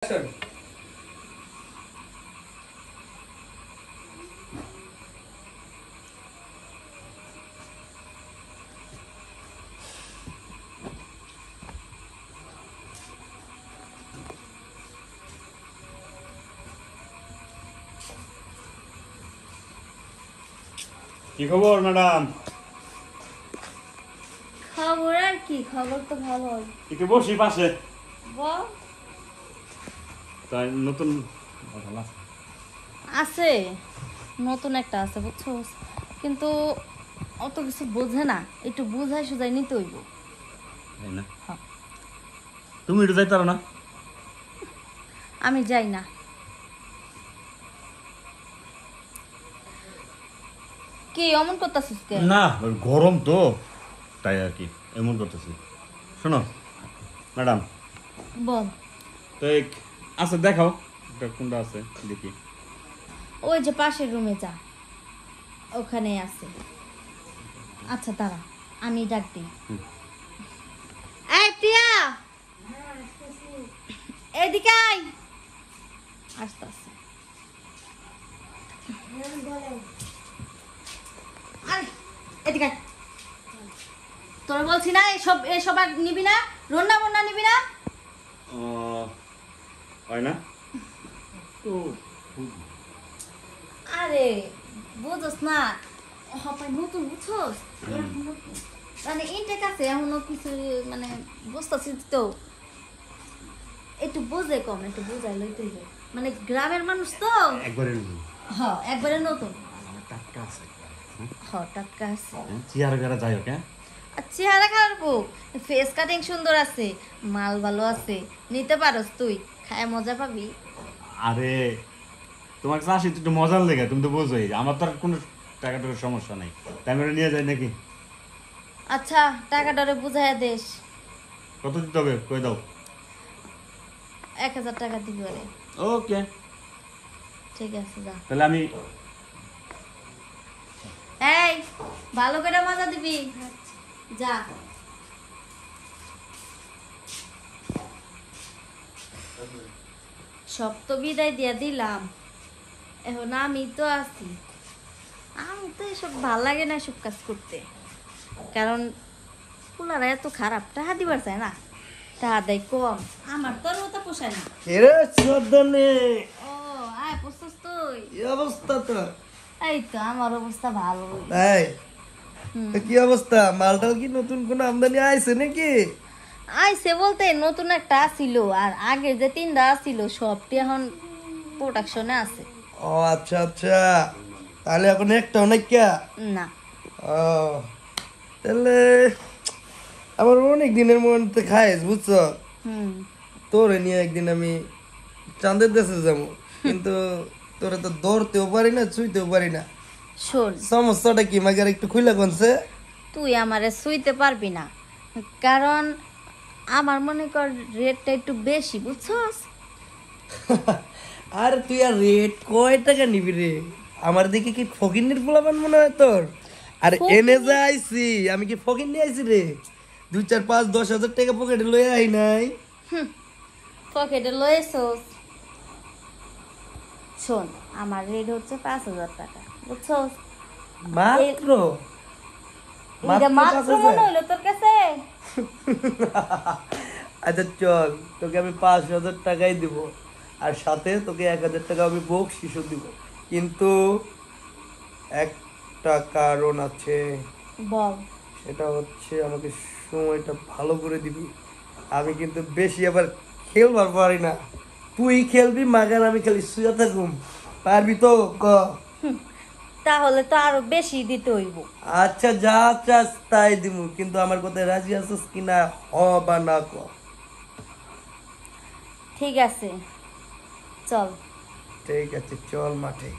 কি খবর ম্যাডাম? খবর আর কি, খবর তো ভালো। একটু বসি পাশে। বল। তাই নতুন আছে, নতুন একটা আছে বুঝছো, কিন্তু অত কিছু বোঝে না, একটু বুঝাই সুঝাই নিতে হইব। তাই না? হ্যাঁ। তুমি একটু যাইতে পারো না? আমি যাই না। কি অমন করতেছিস কে? না, গরম তো তাই আর কি এমন করতেছি। শোনো ম্যাডাম, বল। তো আচ্ছা দেখাও কোনটা আছে দেখি। ওই যে পাশের রুমে যা, ওখানে আছে। আচ্ছা দাঁড়া, আমি ডাক দিই। এই প্রিয়া, এদিকে আয়। আস্তে আস্তে। আরে এদিকে আয়। তোর বলছি না এসব আর নিবি না, রান্না বান্না নিবি না। হয় না তো? আরে বুঝোস না, হপাই নতুন বুঝছোস, মানে ইনটেক আছে এখনো কিছু, মানে বুঝতেছিস তো, একটু বোঝে কম, একটু বোঝাই লইতে হবে। মানে গ্রামের মানুষ তো একবারে হ্যাঁ, একবারে নতুন। টাটকা আছে। হ্যাঁ টাটকা আছে। চেয়ার বেড়া যাই হোক। হ্যাঁ, আর চেহারা খারাপ, ফেস কাটিং সুন্দর আছে, মাল ভালো আছে, নিতে পারোস তুই, খায় মজা পাবি। আরে তোমার চাষি তো একটু মজার লেগে, তুমি তো বোঝোই আমার তো আর কোনো টাকা টাকার সমস্যা নাই, তাই আমি ওটা নিয়ে যাই নাকি? আচ্ছা টাকাটারে বুঝাইয়া দেশ। কত দিতে হবে কই দাও। 1000 টাকা দিবি ওরে। ওকে, ঠিক আছে যা। তাহলে আমি এই ভালো করে মজা দিবি। যা। সব তো বিদায় দিয়ে দিলাম, এখন আমি তো আছি। আমি তো এসব ভাল লাগে না এসব কাজ করতে, কারণ পোলারা এত খারাপ, টাকা দিবার চায় না, টাকা দেয় কম, আমার তো আর ওটা পোষায় না। এরে চোদনে ও আয় পোষাস তুই? কি অবস্থা তোর? এই তো আমার অবস্থা ভালো। এই তো কি অবস্থা? মালটাল কি নতুন কোন আমদানি আইছে নাকি? আইসে বলতে নতুন একটা আসিল, আর আগে যে 3টা আসিল সবটি এখন প্রোডাকশনে আছে। ও আচ্ছা আচ্ছা, তাহলে এখন একটাও নাই কে? না। ও তাহলে আমার অনেক দিনের মধ্যে খাইস বুঝছো। হুম। তোরে নিয়ে একদিন আমি চাঁদের দেশে যাবো, কিন্তু তোরে তো ধরতেও পারি না, ছুঁইতেও পারি না। শোন, সমস্যাটা কি মাগার একটু খুইলা কোনছে? তুই আমারে ছুঁইতে পারবি না, কারণ আমার মনে কর রেটটা একটু বেশি বুঝছস। আর তুই আর রেট কয় টাকা নিবি রে? আমার দিকে কি ফকিন্নির পোলাপান মনে হয় তোর? আর এনে যা আইছি, আমি কি ফকিন্নি আইছি রে? 2 4 5 10,000 টাকা পকেটে লয়ে আই নাই। পকেটে লয়েছস। শোন, আমার রেট হচ্ছে 5000 টাকা বুঝছস। মাত্র এটা মাত্র 5,000? মনে হইলো তোর কাছে? আচ্ছা চল, তোকে আমি 5,000 টাকাই দিব, আর সাথে তোকে 1,000 টাকা আমি বকশিশও দিব, কিন্তু একটা কারণ আছে। বল। সেটা হচ্ছে আমাকে সময়টা ভালো করে দিবি। আমি কিন্তু বেশি আবার খেলবার পারি না। তুই খেলবি মাগার, আমি খালি শুয়ে থাকুম। পারবি তো ক? তাহলে তো আরো বেশি দিতে হইব। আচ্ছা যা চাস তাই দিমু, কিন্তু আমার কথায় রাজি আছিস কিনা, হ বা না ক? ঠিক আছে চল। ঠিক আছে চল মাঠে।